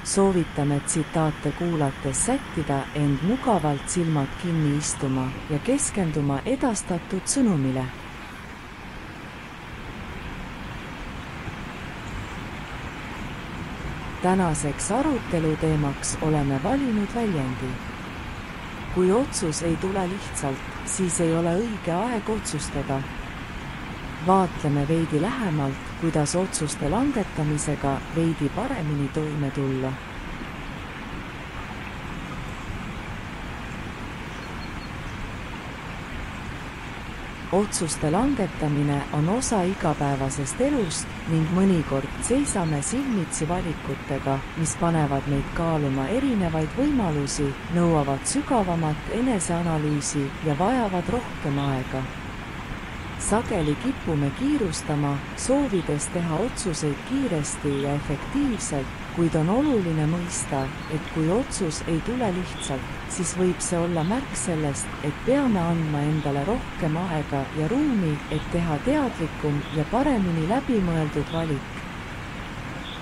Soovitame tsitaate kuulates sättida end mugavalt silmad kinni istuma ja keskenduma edastatud sõnumile. Tänaseks arutelu teemaks oleme valinud väljendi. Kui otsus ei tule lihtsalt, siis ei ole õige aeg otsustada. Vaatleme veidi lähemalt, kuidas otsuste langetamisega veidi paremini toime tulla. Otsuste langetamine on osa igapäevasest elust ning mõnikord seisame silmitsi valikutega, mis panevad meid kaaluma erinevaid võimalusi, nõuavad sügavamat eneseanalüüsi ja vajavad rohkem aega. Sageli kipume kiirustama, soovides teha otsuseid kiiresti ja efektiivselt, kuid on oluline mõista, et kui otsus ei tule lihtsalt, siis võib see olla märk sellest, et peame andma endale rohkem aega ja ruumi, et teha teadlikum ja paremini läbimõeldud valik.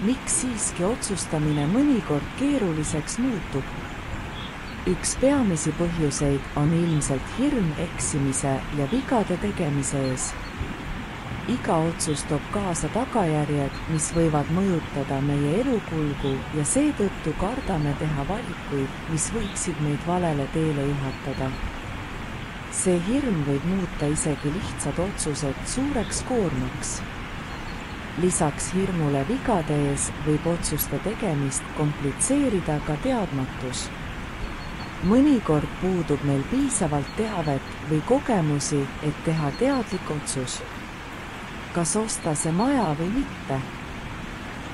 Miks siiski otsustamine mõnikord keeruliseks muutub? Üks peamisi põhjuseid on ilmselt hirm eksimise ja vigade tegemise ees. Iga otsus toob kaasa tagajärjed, mis võivad mõjutada meie elukulgu ja seetõttu kardame teha valikuid, mis võiksid meid valele teele juhatada. See hirm võib muuta isegi lihtsad otsused suureks koormaks. Lisaks hirmule vigade ees võib otsuste tegemist komplitseerida ka teadmatus. Mõnikord puudub meil piisavalt teavet või kogemusi, et teha teadlik otsus. Kas osta see maja või mitte?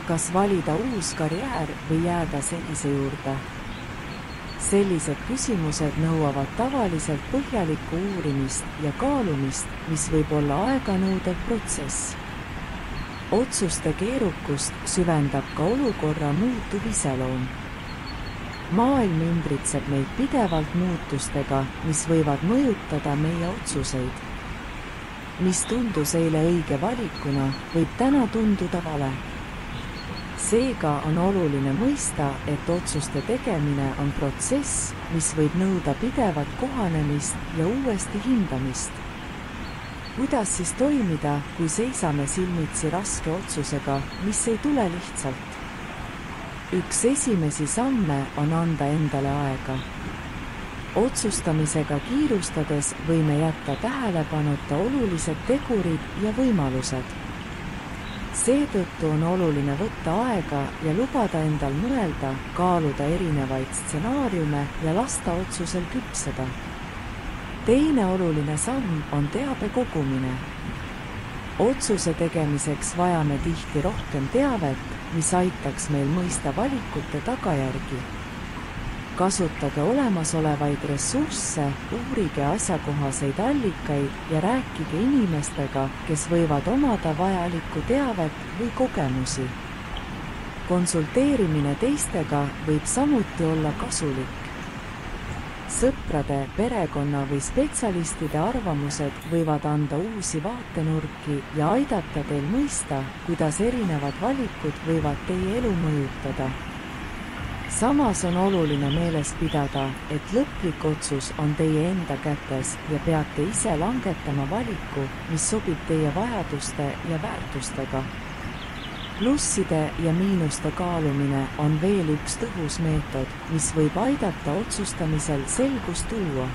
Kas valida uus karjäär või jääda senise juurde? Sellised küsimused nõuavad tavaliselt põhjalikku uurimist ja kaalumist, mis võib olla aeganõudev protsess. Otsuste keerukust süvendab ka olukorra muutuv iseloom. Maailm ümbritseb meid pidevalt muutustega, mis võivad mõjutada meie otsuseid. Mis tundus eile õige valikuna, võib täna tunduda vale. Seega on oluline mõista, et otsuste tegemine on protsess, mis võib nõuda pidevat kohanemist ja uuesti hindamist. Kuidas siis toimida, kui seisame silmitsi raske otsusega, mis ei tule lihtsalt? Üks esimesi samme on anda endale aega. Otsustamisega kiirustades võime jätta tähelepanuta olulised tegurid ja võimalused. Seetõttu on oluline võtta aega ja lubada endal mõelda, kaaluda erinevaid stsenaariume ja lasta otsusel küpseda. Teine oluline samm on teabe kogumine. Otsuse tegemiseks vajame tihti rohkem teavet, mis aitaks meil mõista valikute tagajärgi. Kasutage olemasolevaid ressursse, uurige asjakohaseid allikaid ja rääkige inimestega, kes võivad omada vajalikku teavet või kogemusi. Konsulteerimine teistega võib samuti olla kasulik. Sõprade, perekonna või spetsialistide arvamused võivad anda uusi vaatenurki ja aidata teil mõista, kuidas erinevad valikud võivad teie elu mõjutada. Samas on oluline meeles pidada, et lõplik otsus on teie enda kätes ja peate ise langetama valiku, mis sobib teie vajaduste ja väärtustega. Plusside ja miinuste kaalumine on veel üks tõhus meetod, mis võib aidata otsustamisel selgust tuua.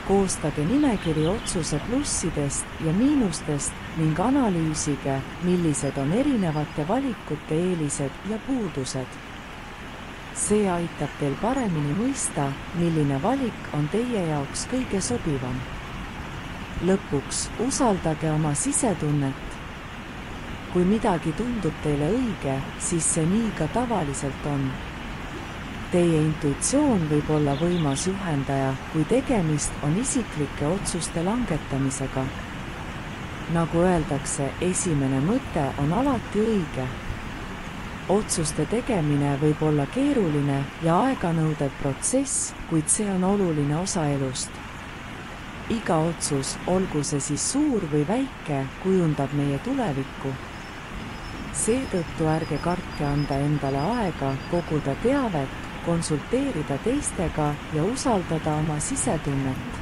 Koostage nimekiri otsuse plussidest ja miinustest ning analüüsige, millised on erinevate valikute eelised ja puudused. See aitab teil paremini mõista, milline valik on teie jaoks kõige sobivam. Lõpuks usaldage oma sisetunnet. Kui midagi tundub teile õige, siis see nii ka tavaliselt on. Teie intuitsioon võib olla võimas juhendaja, kui tegemist on isiklike otsuste langetamisega. Nagu öeldakse, esimene mõte on alati õige. Otsuste tegemine võib olla keeruline ja aeganõudev protsess, kuid see on oluline osa elust. Iga otsus, olgu see siis suur või väike, kujundab meie tulevikku. Seetõttu ärge kartke anda endale aega, koguda teavet, konsulteerida teistega ja usaldada oma sisetunnet.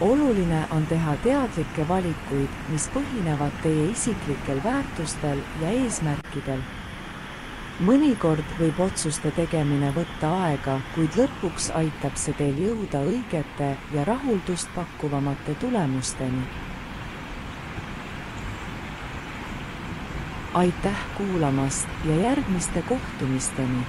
Oluline on teha teadlikke valikuid, mis põhinevad teie isiklikel väärtustel ja eesmärkidel. Mõnikord võib otsuste tegemine võtta aega, kuid lõpuks aitab see teil jõuda õigete ja rahuldust pakkuvamate tulemusteni. Aitäh kuulamast ja järgmiste kohtumisteni!